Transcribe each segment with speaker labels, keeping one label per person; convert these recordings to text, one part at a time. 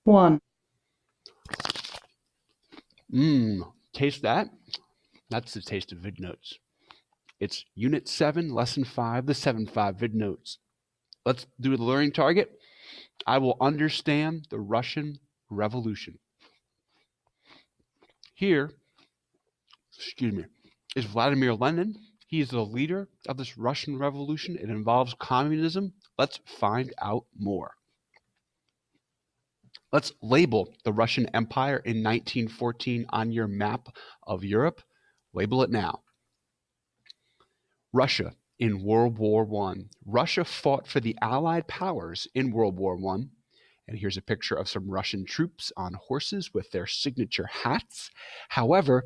Speaker 1: 1.
Speaker 2: Taste that? That's the taste of VidNotes. It's Unit 7, Lesson 5, the 7-5 VidNotes. Let's do the learning target. I will understand the Russian Revolution. Here, is Vladimir Lenin. He is the leader of this Russian Revolution. It involves communism. Let's find out more. Let's label the Russian Empire in 1914 on your map of Europe. Label it now. Russia in World War I. Russia fought for the Allied powers in World War I. And here's a picture of some Russian troops on horses with their signature hats. However,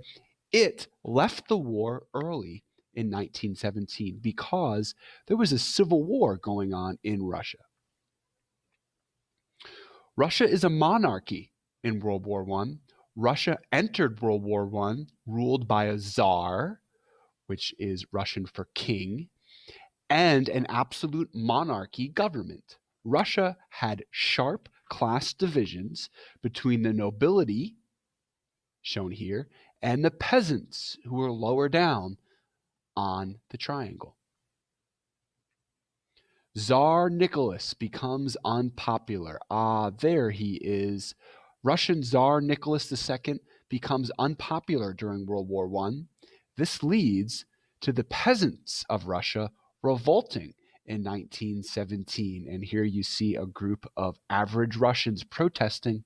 Speaker 2: it left the war early in 1917 because there was a civil war going on in Russia. Russia is a monarchy in World War I. Russia entered World War I ruled by a czar, which is Russian for king, and an absolute monarchy government. Russia had sharp class divisions between the nobility, shown here, and the peasants who were lower down on the triangle. Tsar Nicholas becomes unpopular. There he is. Russian Tsar Nicholas II becomes unpopular during World War I. This leads to the peasants of Russia revolting in 1917. And here you see a group of average Russians protesting.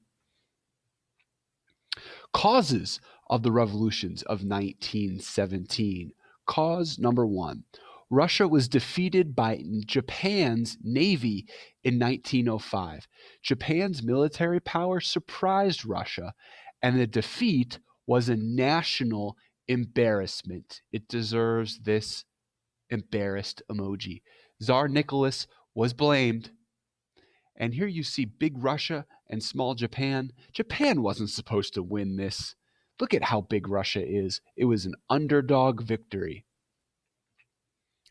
Speaker 2: Causes of the revolutions of 1917. Cause number 1. Russia was defeated by Japan's navy in 1905. Japan's military power surprised Russia, and the defeat was a national embarrassment. It deserves this embarrassed emoji. Tsar Nicholas was blamed. And here you see big Russia and small Japan. Japan wasn't supposed to win this. Look at how big Russia is. It was an underdog victory.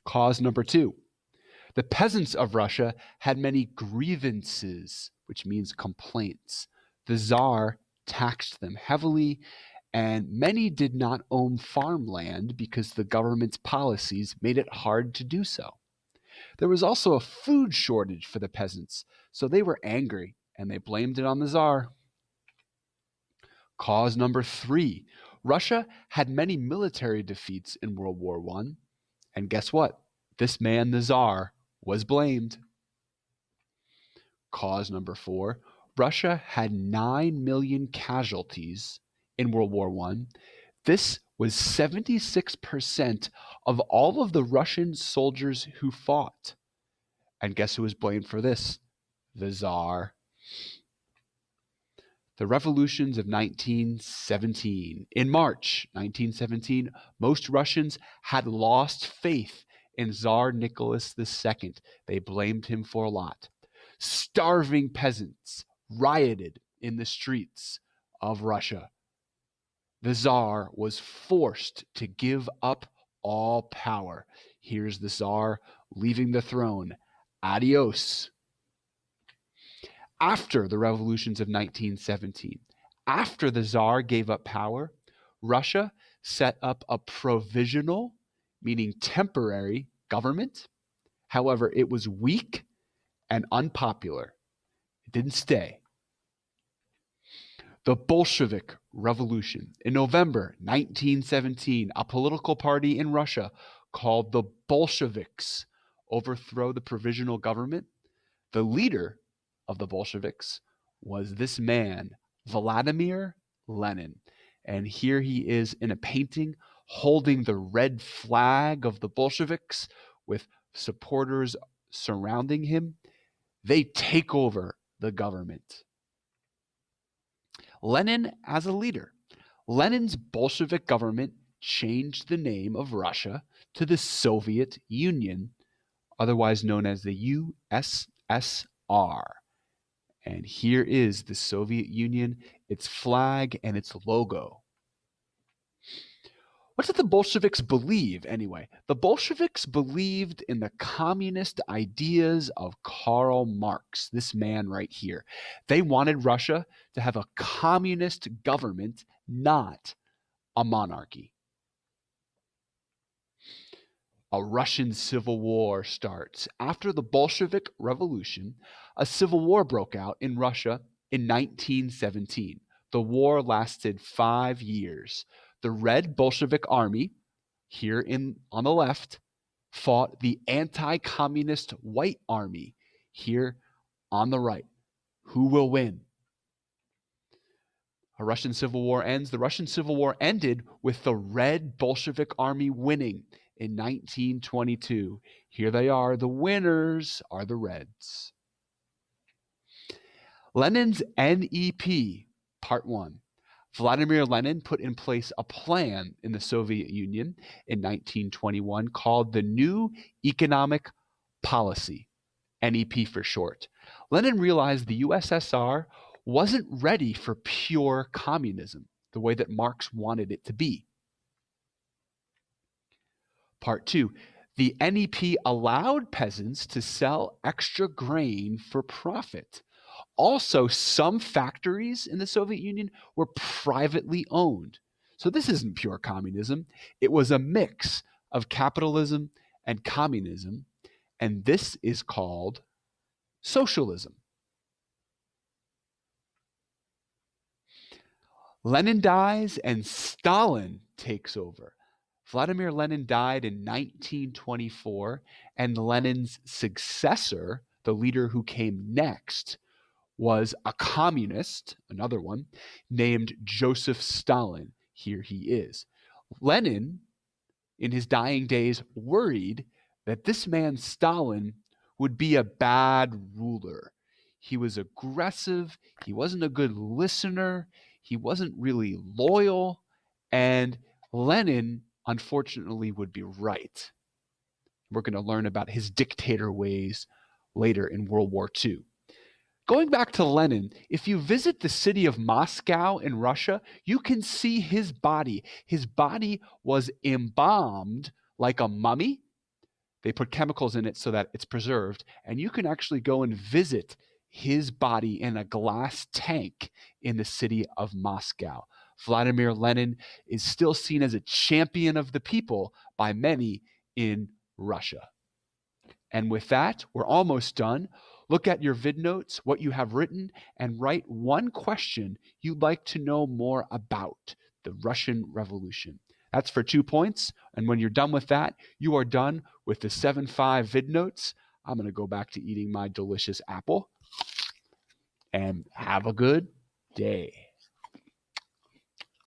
Speaker 2: Cause number 2. The peasants of Russia had many grievances, which means complaints. The Tsar taxed them heavily, and many did not own farmland because the government's policies made it hard to do so. There was also a food shortage for the peasants, so they were angry, and they blamed it on the Tsar. Cause number 3. Russia had many military defeats in World War I, and guess what? This man, the Tsar, was blamed. Cause number 4. Russia had 9 million casualties in World War I. This was 76% of all of the Russian soldiers who fought. And guess who was blamed for this? The Tsar. The revolutions of 1917. In March 1917, most Russians had lost faith in Tsar Nicholas II. They blamed him for a lot. Starving peasants rioted in the streets of Russia. The Tsar was forced to give up all power. Here's the Tsar leaving the throne. Adios. After the revolutions of 1917, after the Tsar gave up power, Russia set up a provisional, meaning temporary, government. However, it was weak and unpopular. It didn't stay. The Bolshevik Revolution. In November 1917, a political party in Russia called the Bolsheviks overthrew the provisional government. The leader of the Bolsheviks was this man, Vladimir Lenin. And here he is in a painting holding the red flag of the Bolsheviks with supporters surrounding him. They take over the government. Lenin as a leader. Lenin's Bolshevik government changed the name of Russia to the Soviet Union, otherwise known as the USSR. And here is the Soviet Union, its flag and its logo. What did the Bolsheviks believe anyway? The Bolsheviks believed in the communist ideas of Karl Marx, this man right here. They wanted Russia to have a communist government, not a monarchy. A Russian civil war starts. After the Bolshevik Revolution, a civil war broke out in Russia in 1917. The war lasted 5 years. The Red Bolshevik Army, here on the left, fought the anti-communist White Army, here on the right. Who will win? A Russian civil war ends. The Russian Civil War ended with the Red Bolshevik Army winning in 1922. Here they are. The winners are the Reds. Lenin's NEP, Part 1. Vladimir Lenin put in place a plan in the Soviet Union in 1921 called the New Economic Policy, NEP for short. Lenin realized the USSR wasn't ready for pure communism, the way that Marx wanted it to be. Part 2. The NEP allowed peasants to sell extra grain for profit. Also, some factories in the Soviet Union were privately owned. So this isn't pure communism. It was a mix of capitalism and communism, and this is called socialism. Lenin dies and Stalin takes over. Vladimir Lenin died in 1924, and Lenin's successor, the leader who came next, was a communist, another one, named Joseph Stalin. Here he is. Lenin, in his dying days, worried that this man Stalin would be a bad ruler. He was aggressive. He wasn't a good listener. He wasn't really loyal. And Lenin, unfortunately, would be right. We're going to learn about his dictator ways later in World War II. Going back to Lenin, if you visit the city of Moscow in Russia, you can see his body. His body was embalmed like a mummy. They put chemicals in it so that it's preserved, and you can actually go and visit his body in a glass tank in the city of Moscow. Vladimir Lenin is still seen as a champion of the people by many in Russia. And with that, we're almost done. Look at your VidNotes, what you have written, and write one question you'd like to know more about the Russian Revolution. That's for 2 points. And when you're done with that, you are done with the 7-5 VidNotes. I'm going to go back to eating my delicious apple. And have a good day.